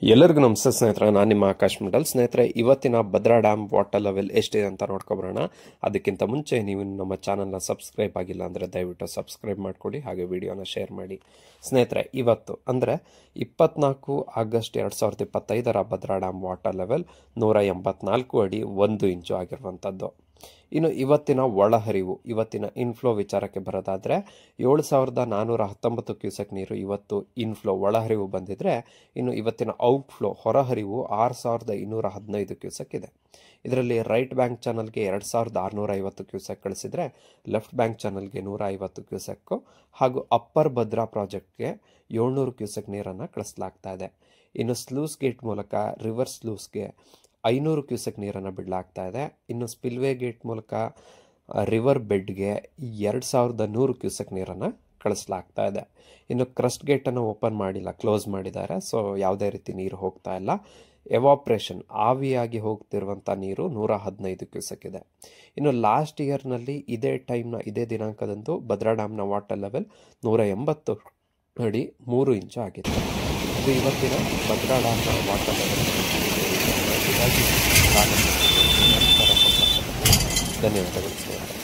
ಎಲ್ಲರಿಗೂ ನಮಸ್ತೆ ಸ್ನೇಹಿತರೆ, ನಾನು ನಿಮ್ಮ ಆಕಾಶ್ ಮಂಡಲ್. ಸ್ನೇಹಿತರೆ, ಇವತ್ತಿನ ಭದ್ರಾ ಡ್ಯಾಮ್ ವಾಟರ್ ಲೆವೆಲ್ ಎಷ್ಟಿದೆ ಅಂತ ನೋಡ್ಕೊಬರೋಣ. ಅದಕ್ಕಿಂತ ಮುಂಚೆ ನೀವು ನಮ್ಮ ಚಾನಲ್ನ ಸಬ್ಸ್ಕ್ರೈಬ್ ಆಗಿಲ್ಲ ಅಂದರೆ ದಯವಿಟ್ಟು ಸಬ್ಸ್ಕ್ರೈಬ್ ಮಾಡಿಕೊಡಿ, ಹಾಗೆ ವಿಡಿಯೋನ ಶೇರ್ ಮಾಡಿ. ಸ್ನೇಹಿತರೆ, ಇವತ್ತು ಅಂದರೆ 24 August 2025 Bhadra dam water level 184 ಅಡಿ 1 ಇಂಚು ಆಗಿರುವಂಥದ್ದು. ಇನ್ನು ಇವತ್ತಿನ ಒಳಹರಿವು, ಇವತ್ತಿನ ಇನ್ಫ್ಲೋ ವಿಚಾರಕ್ಕೆ ಬರೋದಾದರೆ 7419 ಕ್ಯೂಸೆಕ್ ನೀರು ಇವತ್ತು ಇನ್ಫ್ಲೋ ಒಳಹರಿವು ಬಂದಿದ್ರೆ, ಇನ್ನು ಇವತ್ತಿನ ಔಟ್ಫ್ಲೋ ಹೊರಹರಿವು 6215 ಕ್ಯೂಸೆಕ್ ಇದೆ. ಇದರಲ್ಲಿ ರೈಟ್ ಬ್ಯಾಂಕ್ ಚಾನಲ್ಗೆ 2650 ಕ್ಯೂಸೆಕ್ ಕಳಿಸಿದರೆ, ಲೆಫ್ಟ್ ಬ್ಯಾಂಕ್ ಚಾನಲ್ಗೆ 150 ಕ್ಯೂಸೆಕ್ಕು ಹಾಗೂ ಅಪ್ಪರ್ ಭದ್ರಾ ಪ್ರಾಜೆಕ್ಟ್ಗೆ 700 ಕ್ಯೂಸೆಕ್ ನೀರನ್ನು ಕಳಿಸಲಾಗ್ತಾ ಇದೆ. ಇನ್ನು ಸ್ಲೂಸ್ ಗೇಟ್ ಮೂಲಕ ರಿವರ್ಸ್ ಸ್ಲೂಸ್ಗೆ 500 ಕ್ಯೂಸೆಕ್ ನೀರನ್ನು ಬಿಡಲಾಗ್ತಾ ಇದೆ. ಇನ್ನು ಸ್ಪಿಲ್ವೇ ಗೇಟ್ ಮೂಲಕ ರಿವರ್ ಬೆಡ್ಗೆ 2100 ಕ್ಯೂಸೆಕ್ ನೀರನ್ನು ಕಳಿಸಲಾಗ್ತಾ ಇದೆ. ಇನ್ನು ಕ್ರಸ್ಟ್ ಗೇಟನ್ನು ಓಪನ್ ಮಾಡಿಲ್ಲ, ಕ್ಲೋಸ್ ಮಾಡಿದ್ದಾರೆ. ಸೊ ಯಾವುದೇ ರೀತಿ ನೀರು ಹೋಗ್ತಾ ಇಲ್ಲ. ಎವಾಪ್ರೇಷನ್, ಆವಿಯಾಗಿ ಹೋಗ್ತಿರುವಂಥ ನೀರು 115 ಕ್ಯೂಸೆಕ್ ಇದೆ. ಇನ್ನು ಲಾಸ್ಟ್ ಇಯರ್ನಲ್ಲಿ ಇದೇ ಟೈಮ್ನ ಇದೇ ದಿನಾಂಕದಂದು ಭದ್ರಾ ಡ್ಯಾಮ್ನ ವಾಟರ್ ಲೆವೆಲ್ 180 ಅಡಿ 3 ಇಂಚು ಆಗಿತ್ತು. ಇದು ಇವತ್ತಿನ ಭದ್ರಾ ಡ್ಯಾಮ್ನ ವಾಟರ್ ಲೆವೆಲ್. ಧನ್ಯವಾದಗಳು ಸ್ನೇಹಿತರೆ.